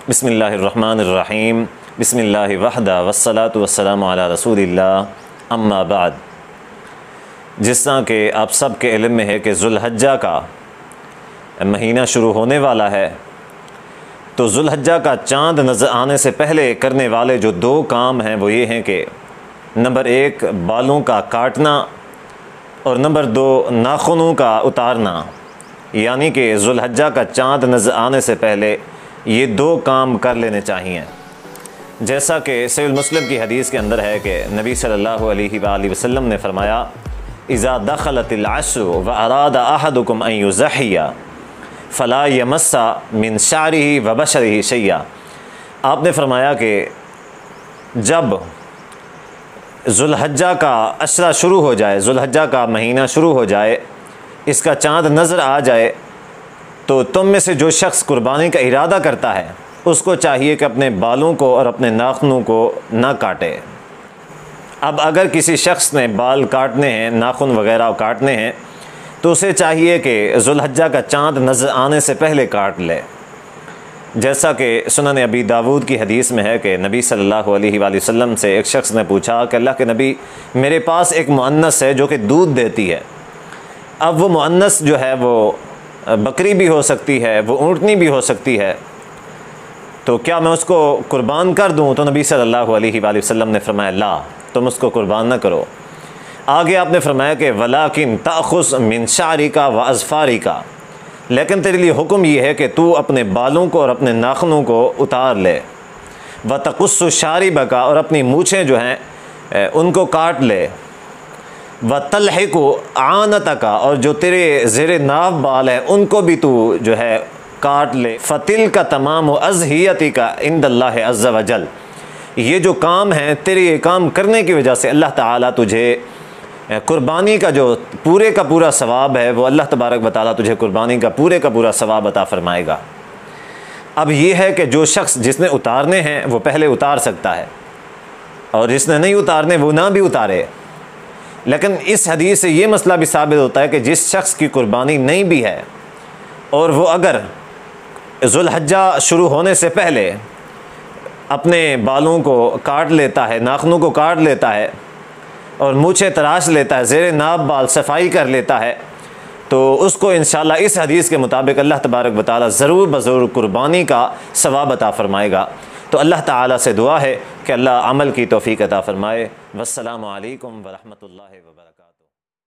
बिस्मिल्लाहिर्रहमानिर्रहीम बिस्मिल्लाहि वहदा वस्सलातु वस्सलामु अला रसूलिल्लाह अम्मा बाद। जिस तरह के आप सब के इल्म में है कि ज़ुल्हज्जा का महीना शुरू होने वाला है, तो ज़ुल्हज्जा का चाँद नज़र आने से पहले करने वाले जो दो काम हैं वो ये हैं कि नंबर एक बालों का काटना और नंबर दो नाखूनों का उतारना। यानी कि ज़ुल्हज्जा का चाँद नज़र आने से पहले ये दो काम कर लेने चाहिए। जैसा कि सहीह मुस्लिम की हदीस के अंदर है कि नबी सल्लल्लाहु अलैहि वसल्लम ने फरमाया, इज़ा दखलतिल अस्र व अरादा अहदुकुम अन युज़हिया फ़ला यमस्सा मिन शारिही व बशरिही शैया। आपने फरमाया कि जब ज़ुल्हज्जा का अशरा शुरू हो जाए, ज़ुल्हज्जा का महीना शुरू हो जाए, इसका चाँद नज़र आ जाए, तो तुम में से जो शख्स कुर्बानी का इरादा करता है उसको चाहिए कि अपने बालों को और अपने नाखूनों को ना काटे। अब अगर किसी शख्स ने बाल काटने हैं, नाखून वग़ैरह काटने हैं, तो उसे चाहिए कि ज़ुल्हज्जा का चाँद नज़र आने से पहले काट ले। जैसा कि सुनन अबी दाऊद की हदीस में है कि नबी सल्लल्लाहु अलैहि वसल्लम से एक शख्स ने पूछा कि अल्लाह के नबी, मेरे पास एक मुअन्नस है जो कि दूध देती है। अब वो मुअन्नस जो है वो बकरी भी हो सकती है, वो ऊँटनी भी हो सकती है, तो क्या मैं उसको कुर्बान कर दूँ? तो नबी सल्लल्लाहु अलैहि वसल्लम ने फरमाया, ला, तुम उसको कुर्बान न करो। आगे आपने फरमाया कि वलाकिन ताख़ुज़ मिन शारिका व अज़फ़ारिका, लेकिन तेरे लिए हुक्म ये है कि तू अपने बालों को और अपने नाखूनों को उतार ले। व तक़ुस्सु शारिबका, और अपनी मूछें जो हैं उनको काट ले। व तलहिकु आनतका, और जो तेरे ज़ेरे नाव बाल हैं उनको भी तू जो है काट ले। फ़तिल का तमाम अज़हियती का इंदल्लाह अज़्ज़ व जल, ये जो काम है तेरे ये काम करने की वजह से अल्लाह ताला तुझे कुर्बानी का जो पूरे का पूरा सवाब है वो अल्लाह तबारक व तआला तुझे कुर्बानी का पूरा सवाब अता फ़रमाएगा। अब ये है कि जो शख्स जिसने उतारने हैं वो पहले उतार सकता है, और जिसने नहीं उतारने वो ना भी उतारे। लेकिन इस हदीस से ये मसला भी साबित होता है कि जिस शख्स की कुर्बानी नहीं भी है और वो अगर ज़ुल्हज्जा शुरू होने से पहले अपने बालों को काट लेता है, नाखूनों को काट लेता है और मूछें तराश लेता है, ज़ेरे नाब बाल सफाई कर लेता है, तो उसको इंशाअल्लाह इस हदीस के मुताबिक अल्लाह तबारक व तआला ज़रूर बज़रूर कुर्बानी का सवाब अता फ़रमाएगा। तो अल्लाह ताला से दुआ है कि अल्लाह अमल की तौफ़ीक़ अता फ़रमाए। वस्सलामु अलैकुम व रहमतुल्लाहि व बरकातुहू।